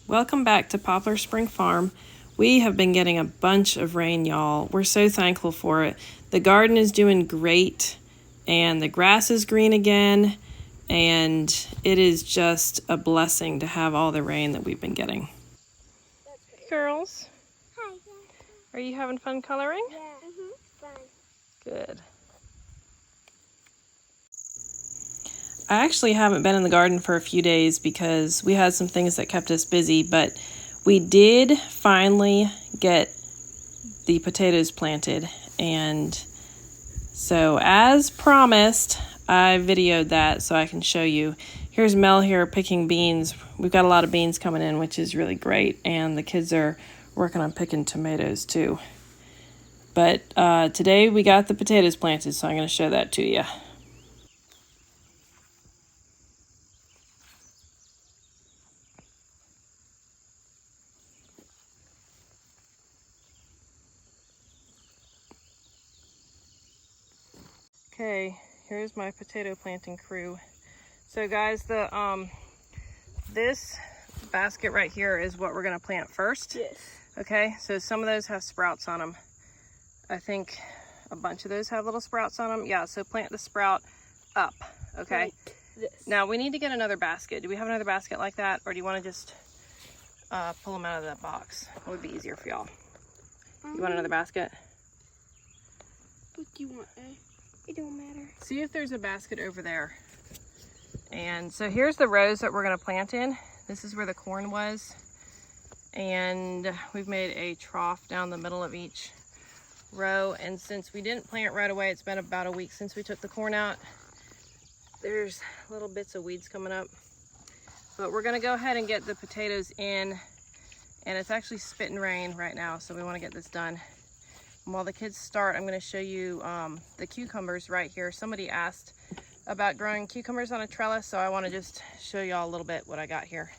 Welcome back to Poplar Spring Farm. We have been getting a bunch of rain, y'all. We're so thankful for it. The garden is doing great, and the grass is green again, and it is just a blessing to have all the rain that we've been getting. Girls, Hi. are you having fun coloring? Yeah. Fun. Good. I actually haven't been in the garden for a few days because we had some things that kept us busy, but we did finally get the potatoes planted, and so as promised, I videoed that so I can show you. Here's Mel here picking beans. We've got a lot of beans coming in, which is really great, and the kids are working on picking tomatoes too. But today we got the potatoes planted, so I'm going to show that to you. Okay, here's my potato planting crew. So guys, this basket right here is what we're gonna plant first. Yes. Okay, so some of those have sprouts on them. I think a bunch of those have little sprouts on them. Yeah, so plant the sprout up, okay? Like this. Now we need to get another basket. Do we have another basket like that, or do you wanna just pull them out of that box? What would be easier for y'all? You want another basket? What do you want, eh? It don't matter. See if there's a basket over there. And so here's the rows that we're gonna plant in. This is where the corn was. And we've made a trough down the middle of each row. And since we didn't plant right away, it's been about a week since we took the corn out. There's little bits of weeds coming up. But we're gonna go ahead and get the potatoes in. And it's actually spitting rain right now, so we wanna get this done. And while the kids start, I'm gonna show you the cucumbers right here. Somebody asked about growing cucumbers on a trellis, so I wanna just show y'all a little bit what I got here.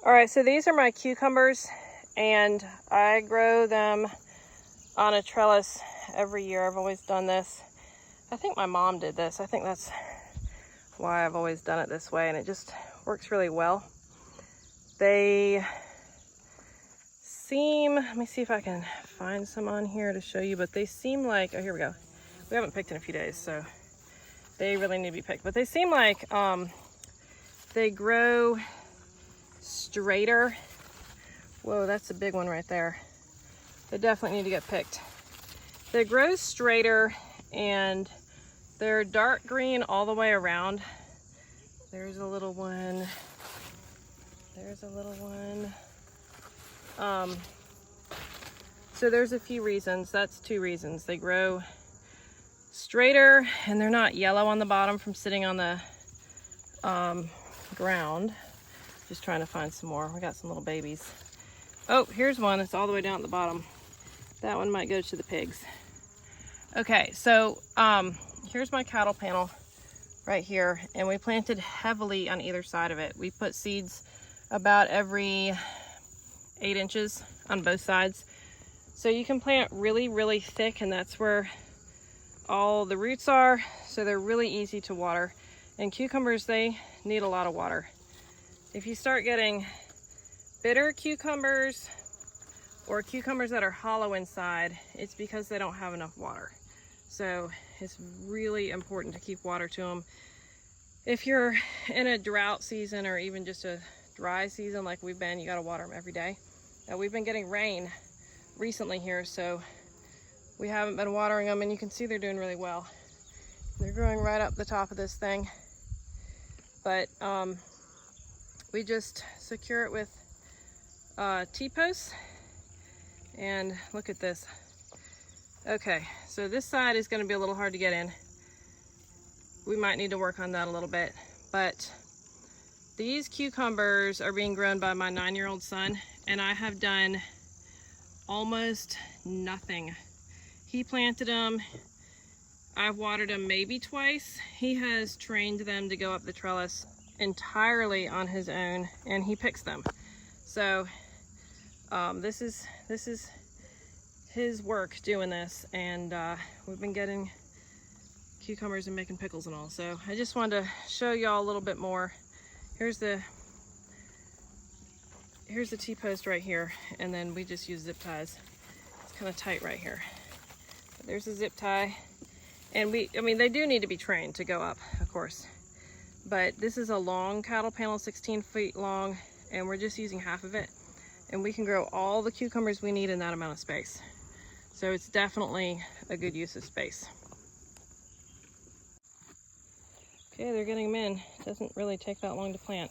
All right, so these are my cucumbers, and I grow them on a trellis every year. I've always done this. I think my mom did this. I think that's why I've always done it this way, and it just works really well. They seem, let me see if I can find some on here to show you, but they seem like, oh, here we go. We haven't picked in a few days, so they really need to be picked. But they seem like they grow straighter. Whoa, that's a big one right there. They definitely need to get picked. They grow straighter, and they're dark green all the way around. There's a little one. There's a little one. So there's a few reasons. That's two reasons. They grow straighter, and they're not yellow on the bottom from sitting on the ground. Just trying to find some more. We got some little babies. Oh, here's one. It's all the way down at the bottom. That one might go to the pigs. Okay, so here's my cattle panel right here, and we planted heavily on either side of it. We put seeds about every 8 inches on both sides. So you can plant really, really thick, and that's where all the roots are. So they're really easy to water. And cucumbers, they need a lot of water. If you start getting bitter cucumbers or cucumbers that are hollow inside, it's because they don't have enough water. So it's really important to keep water to them. If you're in a drought season or even just a dry season like we've been, you gotta water them every day. Now we've been getting rain recently here, so we haven't been watering them, and you can see they're doing really well. They're growing right up the top of this thing. But we just secure it with T-posts, and look at this. Okay, so this side is going to be a little hard to get in. We might need to work on that a little bit, but these cucumbers are being grown by my 9-year-old son, and I have done almost nothing. He planted them. I've watered them maybe twice. He has trained them to go up the trellis entirely on his own, and he picks them. So this is his work doing this, and we've been getting cucumbers and making pickles and all. So I just wanted to show y'all a little bit more here's the T-post right here, and then we just use zip ties. It's kind of tight right here. But there's a zip tie, and I mean, they do need to be trained to go up, of course. But this is a long cattle panel, 16 feet long, and we're just using half of it. And we can grow all the cucumbers we need in that amount of space. So it's definitely a good use of space. Okay, they're getting them in. It doesn't really take that long to plant.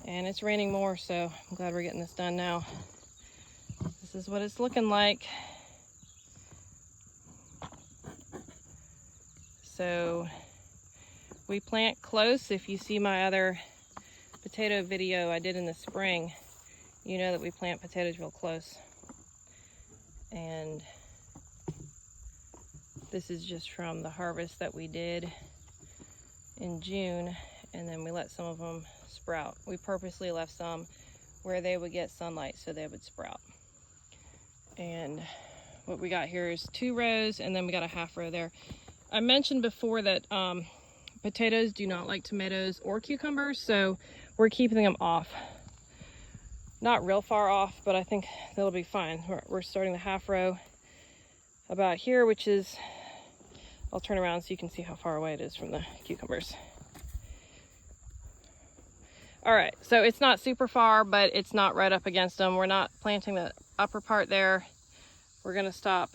And it's raining more, so I'm glad we're getting this done now. This is what it's looking like. So we plant close. If you see my other potato video I did in the spring, you know that we plant potatoes real close. And this is just from the harvest that we did in June, and then we let some of them sprout. We purposely left some where they would get sunlight so they would sprout. And what we got here is 2 rows, and then we got a half row there. I mentioned before that potatoes do not like tomatoes or cucumbers, so we're keeping them off. Not real far off, but I think they'll be fine. We're starting the half row about here, which is, I'll turn around so you can see how far away it is from the cucumbers. All right, so it's not super far, but it's not right up against them. We're not planting the upper part there. We're gonna stop.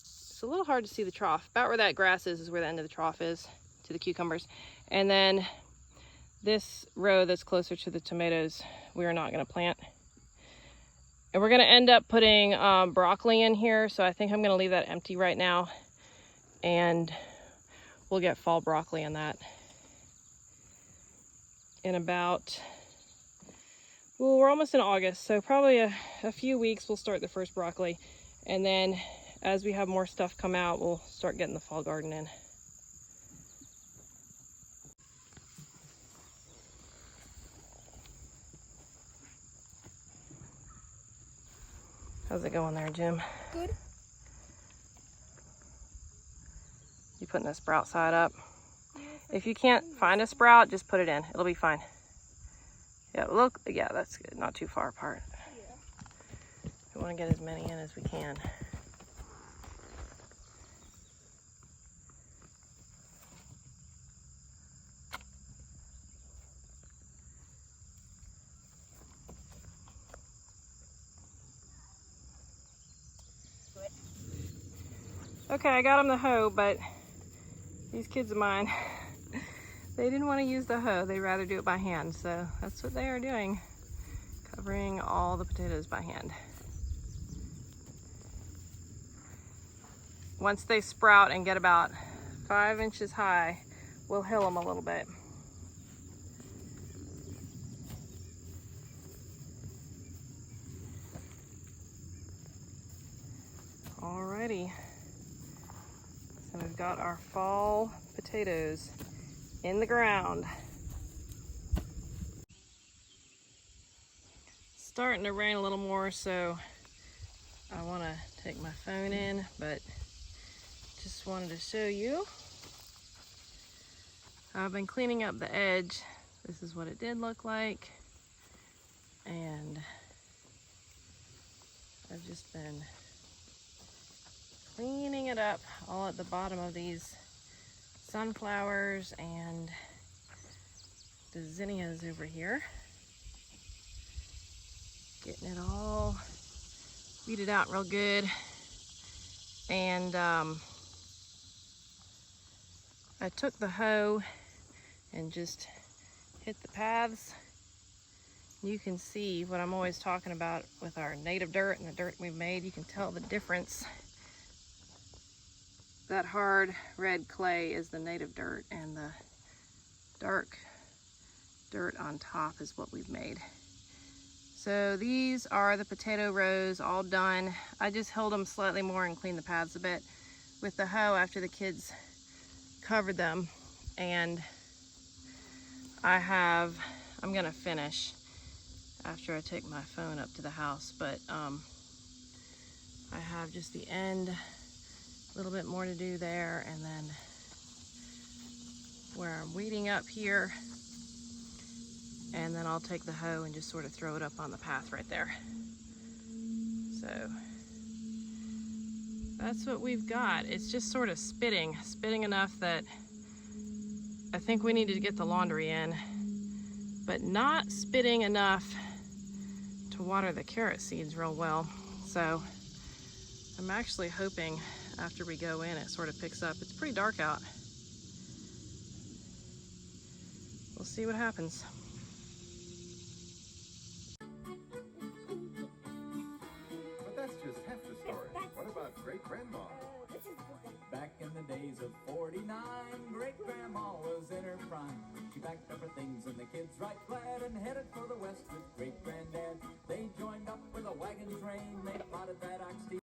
It's a little hard to see the trough. About where that grass is where the end of the trough is to the cucumbers. And then this row that's closer to the tomatoes, we are not gonna plant. And we're gonna end up putting broccoli in here, so I think I'm gonna leave that empty right now. And we'll get fall broccoli in that. In about, well, we're almost in August, so probably a few weeks we'll start the first broccoli. And then as we have more stuff come out, we'll start getting the fall garden in. How's it going there, Jim? Good. You putting the sprout side up? If you can't find a sprout, just put it in. It'll be fine. Yeah, look, yeah, that's good. Not too far apart. Yeah. We want to get as many in as we can. Okay, I got him the hoe, but these kids of mine, they didn't want to use the hoe. They'd rather do it by hand, so that's what they are doing, covering all the potatoes by hand. Once they sprout and get about 5 inches high, we'll hill them a little bit. Alrighty. So we've got our fall potatoes in the ground. Starting to rain a little more, so I want to take my phone in, but just wanted to show you. I've been cleaning up the edge. This is what it did look like. And I've just been cleaning it up all at the bottom of these sunflowers and the zinnias over here. Getting it all weeded out real good. And I took the hoe and just hit the paths. You can see what I'm always talking about with our native dirt and the dirt we've made. You can tell the difference. That hard red clay is the native dirt, and the dark dirt on top is what we've made. So these are the potato rows all done. I just hilled them slightly more and cleaned the paths a bit with the hoe after the kids covered them. And I'm gonna finish after I take my phone up to the house, but I have just the end, a little bit more to do there, and then where I'm weeding up here, And then I'll take the hoe and just sort of throw it up on the path right there. So that's what we've got. It's just sort of spitting enough that I think we need to get the laundry in, but not spitting enough to water the carrot seeds real well. So I'm actually hoping after we go in it sort of picks up. It's pretty dark out. We'll see what happens. But that's just half the story. What about great-grandma? Back in the days of 49, great-grandma was in her prime. She packed up her things and the kids right glad and headed for the west with great-granddad. They joined up with a wagon train, they plotted that ox team.